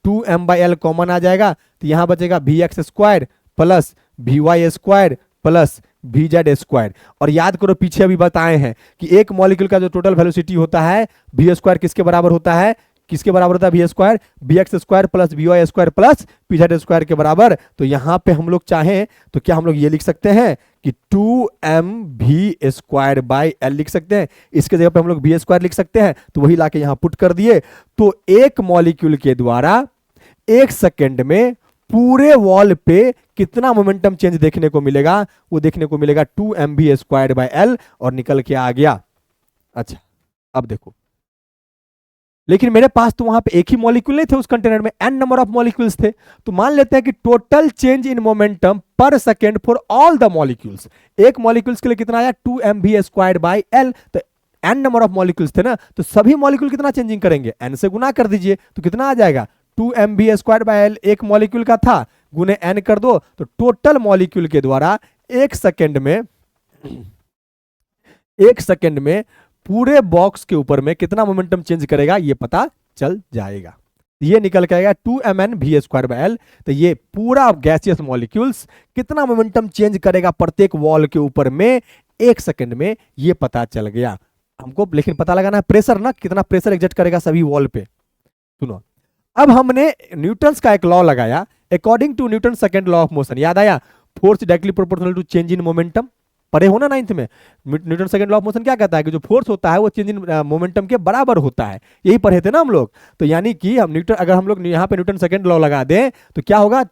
2m/l कॉमन आ जाएगा, तो यहां बचेगा vx² plus vy² plus vz²। और याद करो पीछे अभी बताए हैं कि एक मॉलिक्यूल का जो टोटल वेलोसिटी होता है v² किसके बराबर होता है, किसके बराबर होता है v², vx² plus vy² plus pz² के बराबर। तो यहां पे हम लोग चाहें तो क्या हम लोग ये लिख सकते हैं कि 2mv²/l लिख सकते हैं, इसके जगह पे हम लोग v² लिख सकते हैं, तो वही लाके यहां पुट कर दिए। तो एक मॉलिक्यूल के द्वारा 1 सेकेंड में पूरे वॉल पे कितना मोमेंटम चेंज देखने को मिलेगा, वो देखने को मिलेगा 2mv²/l, और निकल के आ गया। अच्छा अब देखो, लेकिन मेरे पास तो वहां पे एक ही मॉलिक्यूल नहीं थे, उस कंटेनर में n नंबर ऑफ मॉलिक्यूल्स थे। तो मान लेते हैं कि total change in momentum per second for all the molecules, एक मॉलिक्यूल्स के लिए कितना आया 2mv²/l। तो n नंबर ऑफ मॉलिक्यूल्स थे ना, तो सभी मॉलिक्यूल कितना चेंजिंग करेंगे, n से गुना कर दीजिए, तो कितना आ जाएगा 2mv²/l एक मॉलिक्यूल का था, गुने n कर दो, तो टोटल मॉलिक्यूल के द्वारा 1 सेकेंड में पूरे बॉक्स के ऊपर में कितना मोमेंटम चेंज करेगा ये पता चल जाएगा। ये निकल के आएगा 2mn/v²/l। तो ये पूरा गैसियस मॉलिक्यूल्स कितना मोमेंटम चेंज करेगा प्रत्येक वॉल के ऊपर में 1 सेकेंड में, ये पता चल गया हमको। लेकिन पता लगाना है प्रेशर ना, कितना प्रेशर एग्जर्ट करेगा सभी वॉल पे। सुनो, अब हमने न्यूटन्स का एक लॉ लगाया, according to Newton second law of motion, याद आया, force directly proportional to change in momentum, पढ़े हो ना 9th में। Newton second law of motion क्या कहता है कि जो फोर्स होता है वो चेंज इन मोमेंटम के बराबर होता है, यही पढ़े थे ना हम लोग। तो यानी कि हम न्यूटन, अगर हम लोग यहाँ पे न्यूटन सेकंड लॉ लगा दें तो क्या होगा,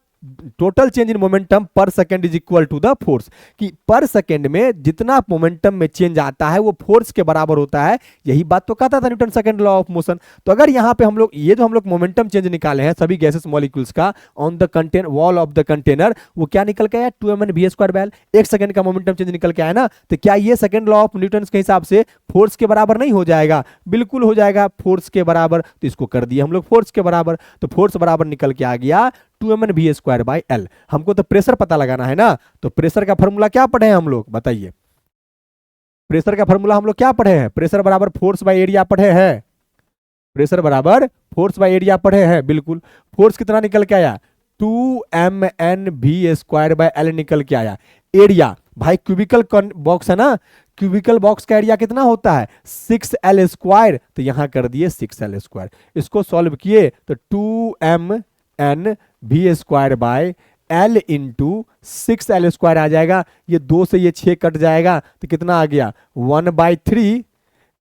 total change in momentum per second is equal to the force, कि पर सेकंड में जितना मोमेंटम में चेंज आता है वो फोर्स के बराबर होता है, यही बात तो कहता था Newton second law of motion. तो अगर यहाँ पे हम लोग ये जो हम लोग मोमेंटम चेंज निकाले हैं सभी गैसेस मॉलिक्यूल्स का on the container, wall of the container, वो क्या निकल के आया 2mn/v²/l, 1 सेकंड का मोमेंटम चेंज निकल के आया ना। तो क्या ये सेकंड लॉ ऑफ न्यूटन के हिसाब से फोर्स के बराबर नहीं हो जाएगा, बिल्कुल हो जाएगा फोर्स के बराबर। तो इसको कर दिए हम लोग फोर्स के बराबर, तो फोर्स बराबर निकल के आ गया 2mn/v²/l। हमको तो प्रेशर पता लगाना है ना, तो प्रेशर का फॉर्मूला क्या पढ़े हैं हम लोग, बताइए। प्रेशर का फॉर्मूला हम लोग क्या पढ़े हैं, प्रेशर बराबर फोर्स बाय एरिया पढ़े हैं, प्रेशर बराबर फोर्स बाय एरिया पढ़े हैं, बिल्कुल। फोर्स कितना निकल के आया 2mn/v²/l निकल के आया। एरिया भाई क्यूबिकल बॉक्स है ना, क्यूबिकल बॉक्स का एरिया कितना होता है 6l², तो यहां कर दिए 6l²। इसको सॉल्व किए तो 2mn/v²/l इंटू 6l² आ जाएगा। ये 2 से ये 6 कट जाएगा, तो कितना आ गया 1/3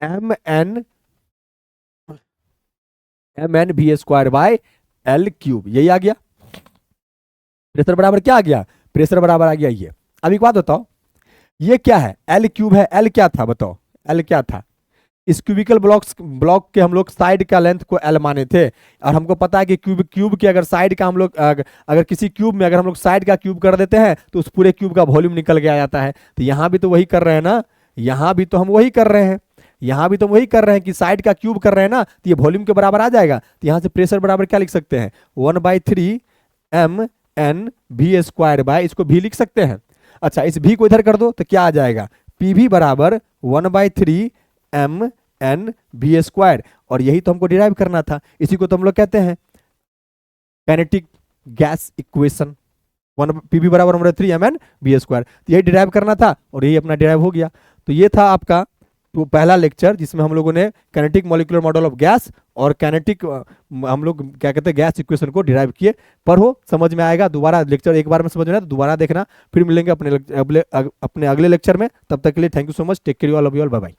mn/v²/l³, यही आ गया। प्रेशर बराबर क्या आ गया, प्रेशर बराबर आ गया ये। अब एक बात बताओ, ये क्या है l³ है, l क्या था बताओ, l क्या था। इस क्यूबिकल ब्लॉक के हम लोग साइड का लेंथ को l माने थे, और हमको पता है कि क्यूब के अगर साइड का हम लोग अगर किसी क्यूब में अगर हम लोग साइड का क्यूब कर देते हैं तो उस पूरे क्यूब का वॉल्यूम निकल के आ जाता है। तो यहाँ भी तो वही कर रहे हैं ना, यहाँ भी तो हम वही कर रहे हैं, यहाँ भी तो वही कर रहे हैं कि साइड का क्यूब कर रहे हैं ना, तो ये वॉल्यूम के बराबर आ जाएगा। तो यहाँ से प्रेशर बराबर क्या लिख सकते हैं 1/3 mn/v², इसको भी लिख सकते हैं। अच्छा इस भी को इधर कर दो तो क्या आ जाएगा pv बराबर 1/3 mn/v², और यही तो हमको डिराइव करना था, इसी को तो हम लोग कहते हैं काइनेटिक गैस इक्वेशन, pv बराबर 1/3 mn/v²। तो यही डिराइव करना था और यही अपना डिराइव हो गया। तो ये था आपका तो पहला लेक्चर जिसमें हम लोगों ने kinetic molecular model of gas और काइनेटिक हम लोग क्या कहते हैं गैस इक्वेशन को डिराइव किए। पढ़ो, समझ में आएगा। दोबारा लेक्चर एक बार में समझ में आया तो दोबारा देखना। फिर मिलेंगे अपने अगले लेक्चर में। तब तक के लिए thank you so much, take care, all of you all, bye bye.